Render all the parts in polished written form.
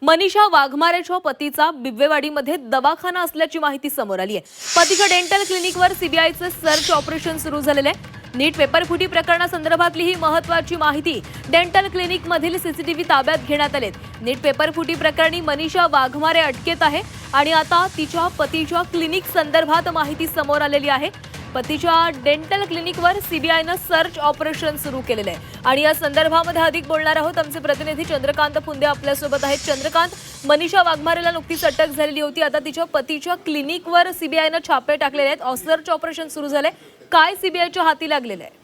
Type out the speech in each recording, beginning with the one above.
मनीषा वाघमारेच्या पतीचा बिबवेवाडीमध्ये दवाखाना असल्याची माहिती समोर आली आहे। पतीच्या डेंटल क्लिनिकवर सीबीआयचं सर्च ऑपरेशन सुरू झालेलं आहे। नीट पेपर फुटी प्रकरणासंदर्भातली ही महत्त्वाची माहिती डेंटल क्लिनिकमधील सीसीटीव्ही ताब्यात घेण्यात आलेत। नीट पेपर फुटी प्रकरणी मनीषा वाघमारे अटकेत आहे आणि आता तिच्या पतीच्या क्लिनिक संदर्भात माहिती समोर आलेली आहे। पतीच्या डेंटल क्लिनिकवर सीबीआयनं सर्च ऑपरेशन सुरू केलेलं आहे आणि या संदर्भामध्ये अधिक बोलणार आहोत। आमचे प्रतिनिधी चंद्रकांत फुंदे आपल्यासोबत आहेत। चंद्रकांत, मनीषा वाघमारेला नुकतीच अटक झालेली होती, आता तिच्या पतीच्या क्लिनिकवर सीबीआयनं छापे टाकलेले आहेत, सर्च ऑपरेशन सुरू झालंय। काय सीबीआयच्या हाती लागलेलं आहे?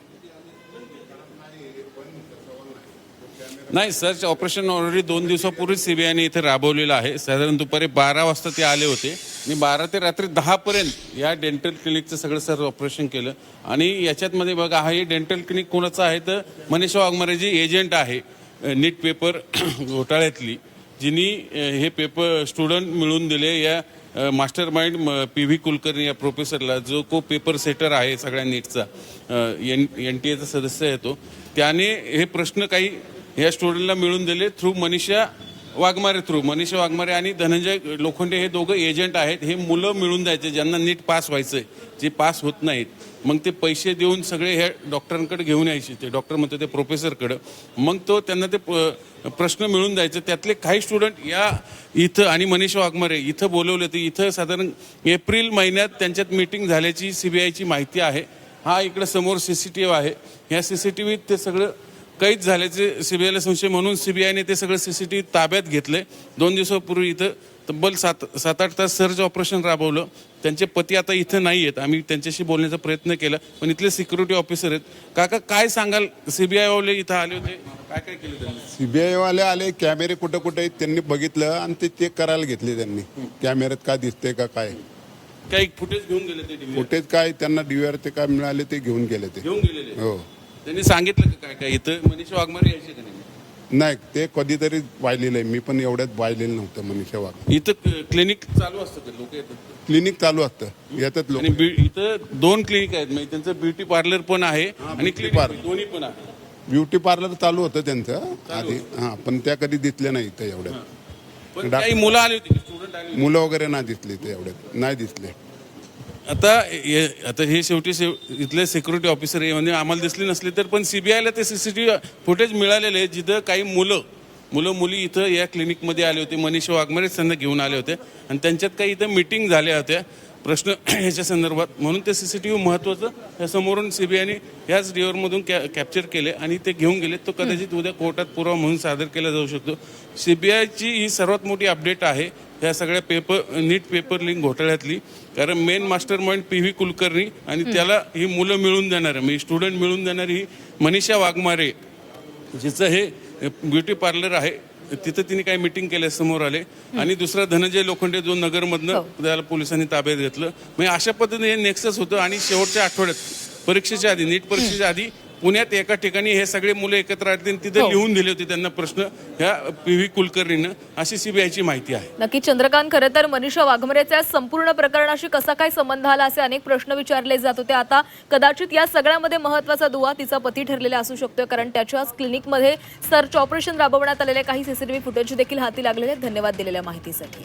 नाही, सर्च ऑपरेशन ऑलरेडी 2 दिवसापूर्वी सीबीआयने इथे राबवलेलं आहे। साधारण दुपारी 12 वाजता ते आले होते आणि 12 ते रात्री 10 पर्यंत या डेंटल क्लिनिकचं सगळं सर्च ऑपरेशन केलं। आणि याच्यात मध्ये बघा, हे डेंटल क्लिनिक कोणाचं आहे तर मनीषा वाघमारे जी एजंट आहे नीट पेपर घोटाळ्यातली, जिनी हे पेपर स्टुडंट मिळून दिले या मास्टर माइंड PV कुलकर्णी या प्रोफेसरला, जो को पेपर सेटर आहे सगळ्या नीटचा, NTA चा सदस्य आहे तो, त्याने हे प्रश्न काही या स्टुडंटला मिळून दिले थ्रू मनीषा वाघमारे आणि धनंजय लोखंडे, हे दोघं एजंट आहेत। हे मुलं मिळून द्यायचे ज्यांना नीट पास व्हायचंय, जे पास होत नाहीत, मग ते पैसे देऊन सगळे ह्या डॉक्टरांकडे घेऊन यायचे, ते डॉक्टर म्हणतो ते प्रोफेसरकडे, मग तो त्यांना ते प्रश्न मिळून द्यायचे। त्यातले काही स्टुडंट या इथं आणि मनीषा वाघमारे इथं बोलवले होते। इथं साधारण एप्रिल महिन्यात त्यांच्यात मीटिंग झाल्याची सीबीआयची माहिती आहे। हा इकडे समोर सीसीटीव्ही आहे, ह्या सीसीटीव्हीत ते सगळं कैद झाल्याचे सीबीआयला संशय म्हणून सीबीआयने ते सगळं सीसीटीव्ही ताब्यात घेतले। 2 दिवसापूर्वी इथं तब्बल 7-8 तास सर्च ऑपरेशन राबवलं। त्यांचे पती आता इथं नाही आहेत, आम्ही त्यांच्याशी बोलण्याचा प्रयत्न केला, पण इथले सिक्युरिटी ऑफिसर आहेत। काका, काय सांगाल? सीबीआय वाले इथं आले होते, काय काय केलं त्यांनी? सीबीआय वाले आले, कॅमेरे कुठं कुठे आहेत त्यांनी बघितलं आणि ते चेक करायला घेतले त्यांनी, कॅमेऱ्यात काय दिसते का काय, काही फुटेज घेऊन गेले ते? फुटेज काय त्यांना DVR ते काय मिळाले ते घेऊन गेले ते। घेऊन गेलेले? हो। त्यांनी सांगितलं का काय काय इथं मनीषा वाघमारे यायचे का नाही? नाही, ते कधीतरी पाहिलेलं आहे, मी पण एवढ्यात पाहिलेलं नव्हतं मनीषा वाघ। इथं क्लिनिक चालू असतं का? लोक येतात? क्लिनिक चालू असतं, येतात लोक। आणि इथं 2 क्लिनिक आहेत, म्हणजे त्यांचं ब्युटी पार्लर पण आहे आणि क्लिनिक दोन्ही पण आहे। ब्युटी पार्लर चालू होतं त्यांचं आधी, हा, पण त्या कधी दिसल्या नाही इथं एवढ्यात। पण काही मुलं आली होती, स्टुडंट आले होते? मुलं वगैरे नाही दिसली ते एवढ्यात, नाही दिसले। आता हे शेवटी इथले सिक्युरिटी ऑफिसर हे म्हणजे आम्हाला दिसले नसले तर, पण सीबीआयला ते सीसीटीव्ही फुटेज मिळालेले आहे, जिथं काही मुलं मुली इथं या क्लिनिकमध्ये आले होते। मनीषा वाघमारे त्यांना घेऊन आले होते आणि त्यांच्यात काही इथं मीटिंग झाल्या होत्या प्रश्न ह्याच्या संदर्भात, म्हणून ते सीसीटीव्ही महत्त्वाचं ह्या समोरून सीबीआयने ह्याच DVRमधून कॅप्चर केले आणि ते घेऊन गेले। तो कदाचित उद्या कोर्टात पुरावा म्हणून सादर केला जाऊ शकतो। सीबीआयची ही सर्वात मोठी अपडेट आहे ह्या सगळ्या नीट पेपर लिंक घोटाळ्यातली, कारण main master mind PV Kulkarni आणि त्याला ही मुलं मिळून देणारे, म्हणजे स्टुडंट मिळून देणारी ही मनीषा वाघमारे, जिचं हे ब्युटी पार्लर आहे, तिथं तिने काही मीटिंग केल्या समोर आले। आणि दुसरा धनंजय लोखंडे, जो नगरमधनं त्याला पोलिसांनी ताब्यात घेतलं। म्हणजे अशा पद्धतीने हे नेक्सस होतं आणि शेवटच्या आठवड्यात परीक्षेच्या आधी, नीट परीक्षेच्या आधी पुण्यात एका ठिकाणी हे सगळे मुलं एकत्र आले, तिथे लिहून दिले होते त्यांना प्रश्न ह्या PV कुलकर्णीनं, अशी सीबीआयची माहिती आहे। नक्की चंद्रकांत, खरं तर मनीषा वाघमारेच्या संपूर्ण प्रकरणाशी कसा काय संबंध आला असे अनेक प्रश्न विचारले जात होते। आता कदाचित या सगळ्यामध्ये महत्त्वाचा दुवा तिचा पती ठरलेला असू शकतो, कारण त्याच्याच क्लिनिकमध्ये सर्च ऑपरेशन राबवण्यात आलेले काही सीसीटीव्ही फुटेज देखील हाती लागलेले आहेत। धन्यवाद दिलेल्या माहितीसाठी।